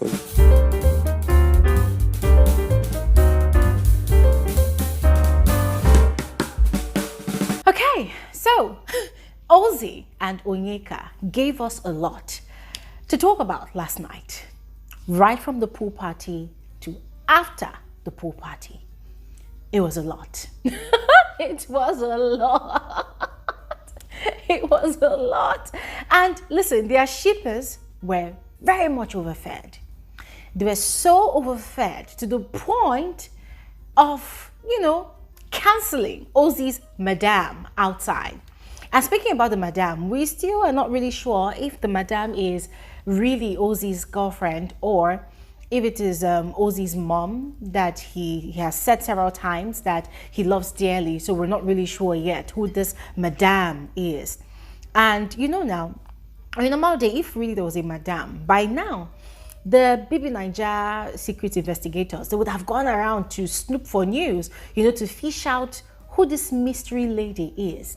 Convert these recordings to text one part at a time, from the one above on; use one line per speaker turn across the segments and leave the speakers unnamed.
welcome.
Okay, so Ozee and Onyeka gave us a lot to talk about last night, right from the pool party to after the pool party. It was a lot. It was a lot. It was a lot. And listen, their shippers were very much overfed. They were so overfed to the point of, canceling Ozee's madam outside. And speaking about the madam, we still are not really sure if the madam is really Ozee's girlfriend or if it is Ozee's mom that he has said several times that he loves dearly. So we're not really sure yet who this madam is. And now, on a normal day, if really there was a madam, by now, the Bbnaija secret investigators, they would have gone around to snoop for news, to fish out who this mystery lady is.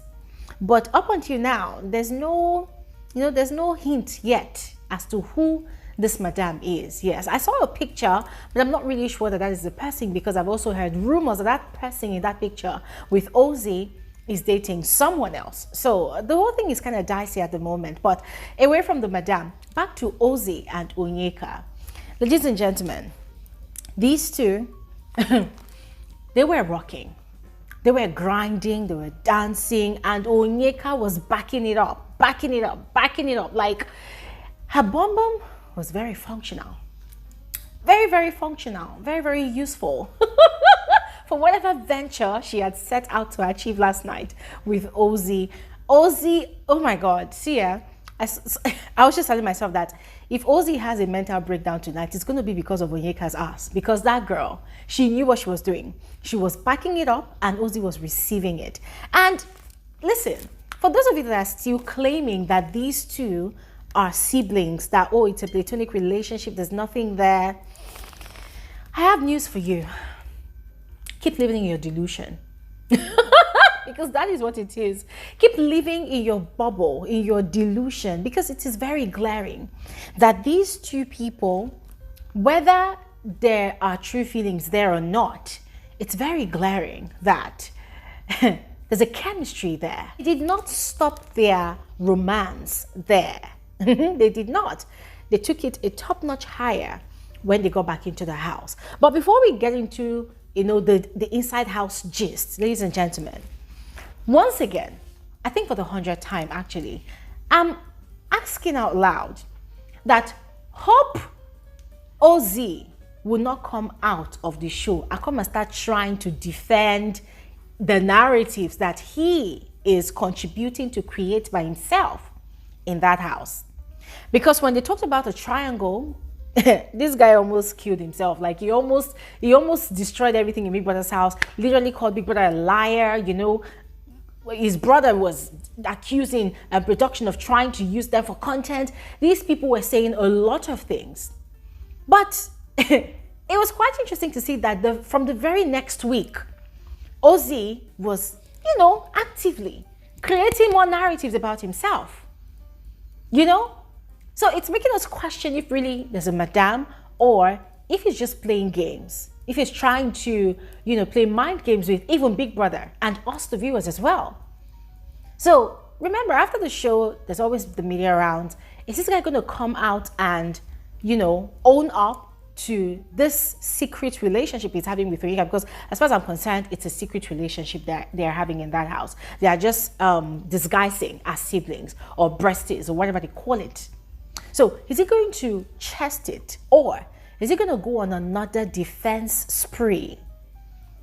But up until now, there's no hint yet as to who this madam is. Yes, I saw a picture, but I'm not really sure that is the person, because I've also heard rumors that that person in that picture with Ozie is dating someone else. So the whole thing is kind of dicey at the moment. But away from the madam, back to Ozee and Onyeka. Ladies and gentlemen, these two, they were rocking. They were grinding, they were dancing, and Onyeka was backing it up. Like, her bum bum was very functional. Very, very functional. Very, very useful. For whatever venture she had set out to achieve last night with Ozie. Ozie, oh my God, see ya. I was just telling myself that if Ozie has a mental breakdown tonight, it's going to be because of Onyeka's ass. Because that girl, she knew what she was doing. She was backing it up and Ozie was receiving it. And listen, for those of you that are still claiming that these two are siblings, that, oh, it's a platonic relationship, there's nothing there, I have news for you. Keep living in your delusion. Because that is what it is. Keep living in your bubble, in your delusion, because it is very glaring that these two people, whether there are true feelings there or not, it's very glaring that there's a chemistry there. It did not stop their romance there. They did not. They took it a top-notch higher when they got back into the house. But before we get into the inside house gist, ladies and gentlemen, once again, I think for the 100th time actually, I'm asking out loud that hope Ozie will not come out of the show and come and start trying to defend the narratives that he is contributing to create by himself in that house. Because when they talked about a triangle, this guy almost killed himself. Like he almost destroyed everything in Big Brother's house, literally called Big Brother a liar. His brother was accusing a production of trying to use them for content. These people were saying a lot of things. But it was quite interesting to see that from the very next week, Ozie was, actively creating more narratives about himself. So it's making us question if really there's a madam or if he's just playing games. If he's trying to, play mind games with even Big Brother and us, the viewers, as well. So remember, after the show, there's always the media around. Is this guy going to come out and, own up to this secret relationship he's having with Onyeka? Because as far as I'm concerned, it's a secret relationship that they're having in that house. They are just disguising as siblings or besties or whatever they call it. So is he going to chest it, or is he going to go on another defense spree,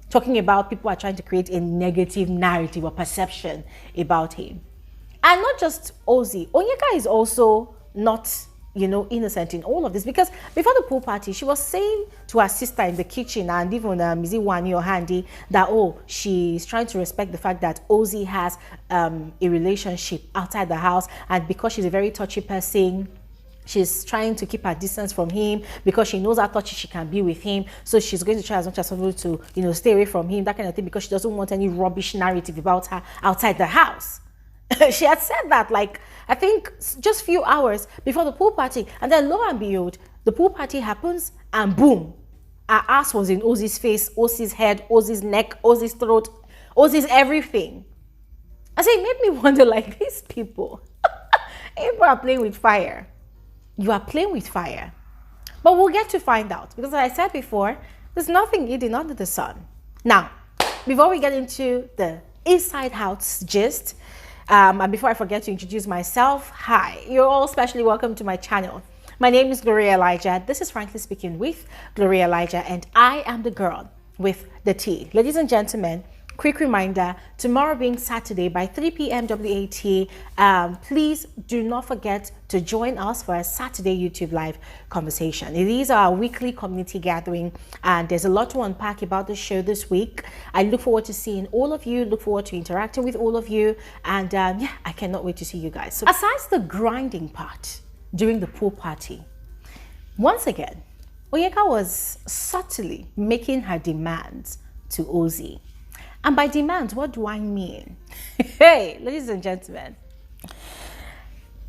talking about people are trying to create a negative narrative or perception about him? And not just Ozie. Onyeka is also not, innocent in all of this, because before the pool party, she was saying to her sister in the kitchen and even Mizi or Handy that, oh, she's trying to respect the fact that Ozie has a relationship outside the house, and because she's a very touchy person, she's trying to keep her distance from him because she knows how touchy she can be with him. So she's going to try as much as possible to, stay away from him, that kind of thing, because she doesn't want any rubbish narrative about her outside the house. She had said that, like, I think just a few hours before the pool party. And then lo and behold, The pool party happens and boom, our ass was in Ozie's face, Ozie's head, Ozie's neck, Ozie's throat, Ozie's everything. I say, it made me wonder, like, these people, people are playing with fire. You are playing with fire. But we'll get to find out, because as I said before, there's nothing hidden under the sun. Now, before we get into the inside house gist, and before I forget to introduce myself, hi, you're all specially welcome to my channel. My name is Elijah. This is Frankly Speaking with Elijah, and I am the girl with the tea. Ladies and gentlemen, quick reminder, tomorrow being Saturday by 3 p.m. WAT, please do not forget to join us for a Saturday YouTube live conversation. It is our weekly community gathering, and there's a lot to unpack about the show this week. I look forward to seeing all of you, look forward to interacting with all of you, and yeah, I cannot wait to see you guys. So aside the grinding part during the pool party, once again, Onyeka was subtly making her demands to Ozie. And by demands, what do I mean? Hey, ladies and gentlemen,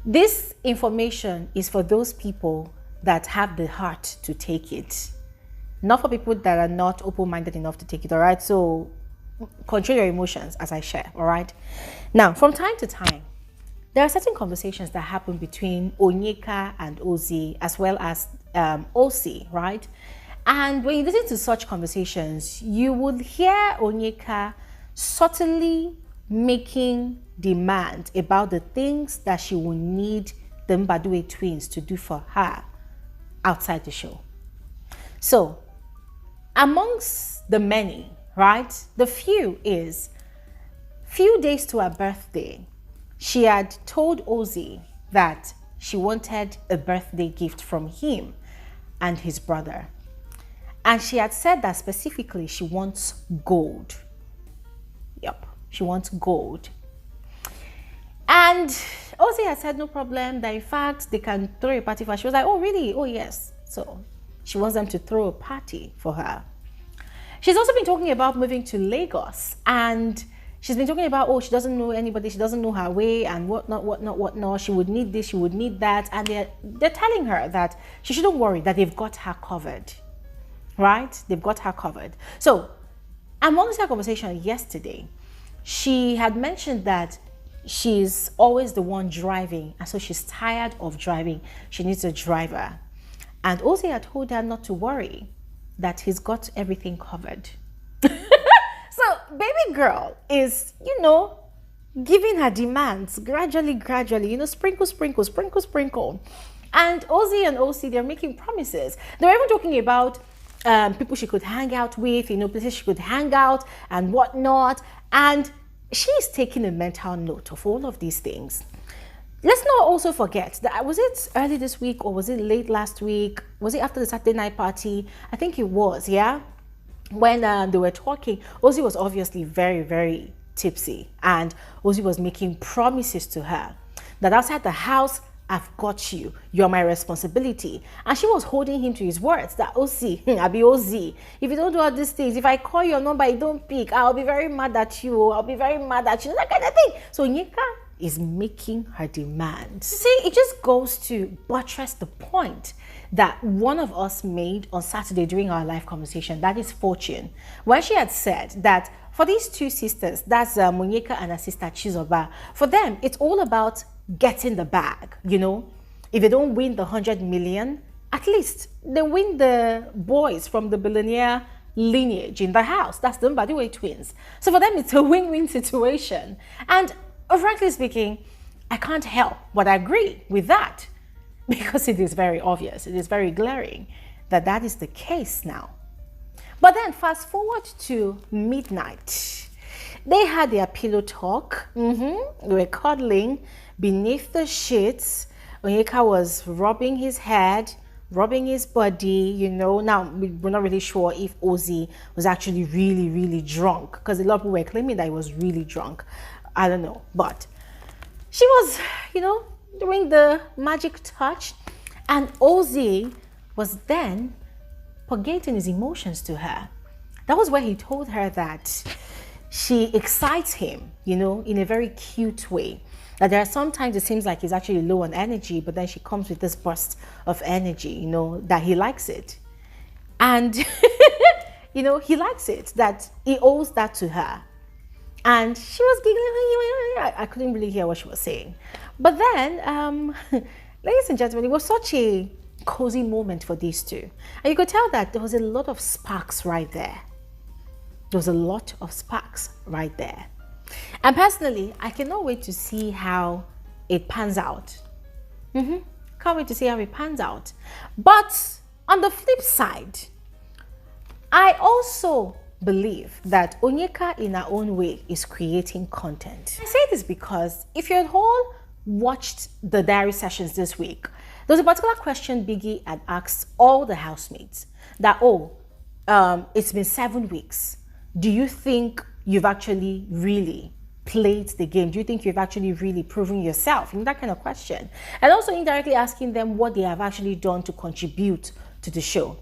this information is for those people that have the heart to take it, not for people that are not open-minded enough to take it, all right? So control your emotions as I share, all right? Now, from time to time, there are certain conversations that happen between Onyeka and Ozie, as well as Ozie, right? And when you listen to such conversations, you would hear Onyeka subtly making demands about the things that she will need the Mbadue twins to do for her outside the show. So, amongst the many, right, the few is, few days to her birthday, she had told Ozie that she wanted a birthday gift from him and his brother. And she had said that specifically she wants gold. Yep, she wants gold. And Ozie had said no problem, that in fact they can throw a party for her. She was like, oh really? Oh yes. So she wants them to throw a party for her. She's also been talking about moving to Lagos, and she's been talking about, oh, she doesn't know anybody, she doesn't know her way, and whatnot. She would need this, she would need that. And they're telling her that she shouldn't worry, that they've got her covered. Right? They've got her covered. So, amongst our conversation yesterday, she had mentioned that she's always the one driving, and so she's tired of driving. She needs a driver. And Ozie had told her not to worry, that he's got everything covered. So, baby girl is, you know, giving her demands gradually, you know, sprinkle. And Ozie and Ozie, they're making promises. They're even talking about people she could hang out with, you know, places she could hang out and whatnot. And she's taking a mental note of all of these things. Let's not also forget that, was it early this week or was it late last week? Was it after the Saturday night party? I think it was, yeah? When they were talking, Ozie was obviously very, very tipsy. And Ozie was making promises to her that outside the house, I've got you. You're my responsibility. And she was holding him to his words that, Ozie, I'll be Ozie. If you don't do all these things, if I call your number, you don't pick, I'll be very mad at you. I'll be very mad at you. That kind of thing. So Onyeka is making her demands. See, it just goes to buttress the point that one of us made on Saturday during our live conversation, that is Fortune, where she had said that for these two sisters, that's Onyeka and her sister Chizoba, for them, it's all about getting the bag, you know. If they don't win the 100 million, at least they win the boys from the billionaire lineage in the house. That's the Mbadue twins. So for them, it's a win-win situation. And frankly speaking, I can't help but agree with that, because it is very obvious, it is very glaring that that is the case now. But then fast forward to midnight. They had their pillow talk. They were cuddling beneath the sheets. Onyeka was rubbing his head, rubbing his body, you know. Now, we're not really sure if Ozie was actually really drunk, because a lot of people were claiming that he was really drunk. I don't know. But she was, you know, doing the magic touch. And Ozie was then purgating his emotions to her. That was where he told her that she excites him, you know, in a very cute way. That there are sometimes it seems like he's actually low on energy, but then she comes with this burst of energy, you know, that he likes it. And, you know, he likes it, that he owes that to her. And she was giggling. I couldn't really hear what she was saying. But then, ladies and gentlemen, it was such a cozy moment for these two. And you could tell that there was a lot of sparks right there. There was a lot of sparks right there. And personally, I cannot wait to see how it pans out. Can't wait to see how it pans out. But on the flip side, I also believe that Onyeka in her own way is creating content. I say this because if you had all watched the diary sessions this week, there was a particular question Biggie had asked all the housemates that, it's been 7 weeks. Do you think you've actually really played the game? Do you think you've actually really proven yourself? You know, that kind of question. And also indirectly asking them what they have actually done to contribute to the show.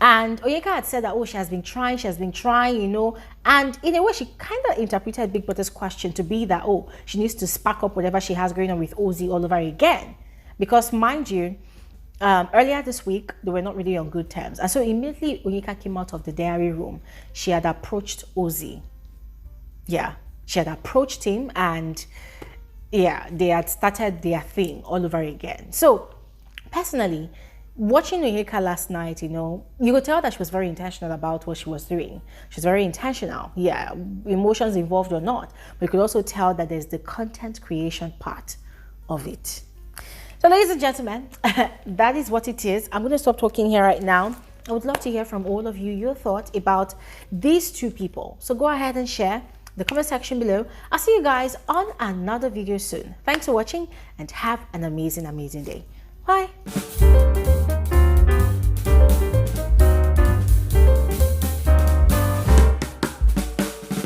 And Onyeka had said that, she has been trying, you know, and in a way she kind of interpreted Big Brother's question to be that, she needs to spark up whatever she has going on with Ozie all over again. Because mind you, earlier this week, they were not really on good terms. And so immediately Onyeka came out of the diary room, she had approached Ozie. Yeah, she had approached him and yeah, they had started their thing all over again. So personally, watching Onyeka last night, you know, you could tell that she was very intentional about what she was doing. She's very intentional. Yeah, emotions involved or not. But you could also tell that there's the content creation part of it. So ladies and gentlemen, that is what it is. I'm going to stop talking here right now. I would love to hear from all of you your thoughts about these two people. So go ahead and share the comment section below. I'll see you guys on another video soon. Thanks for watching and have an amazing, amazing day. Bye.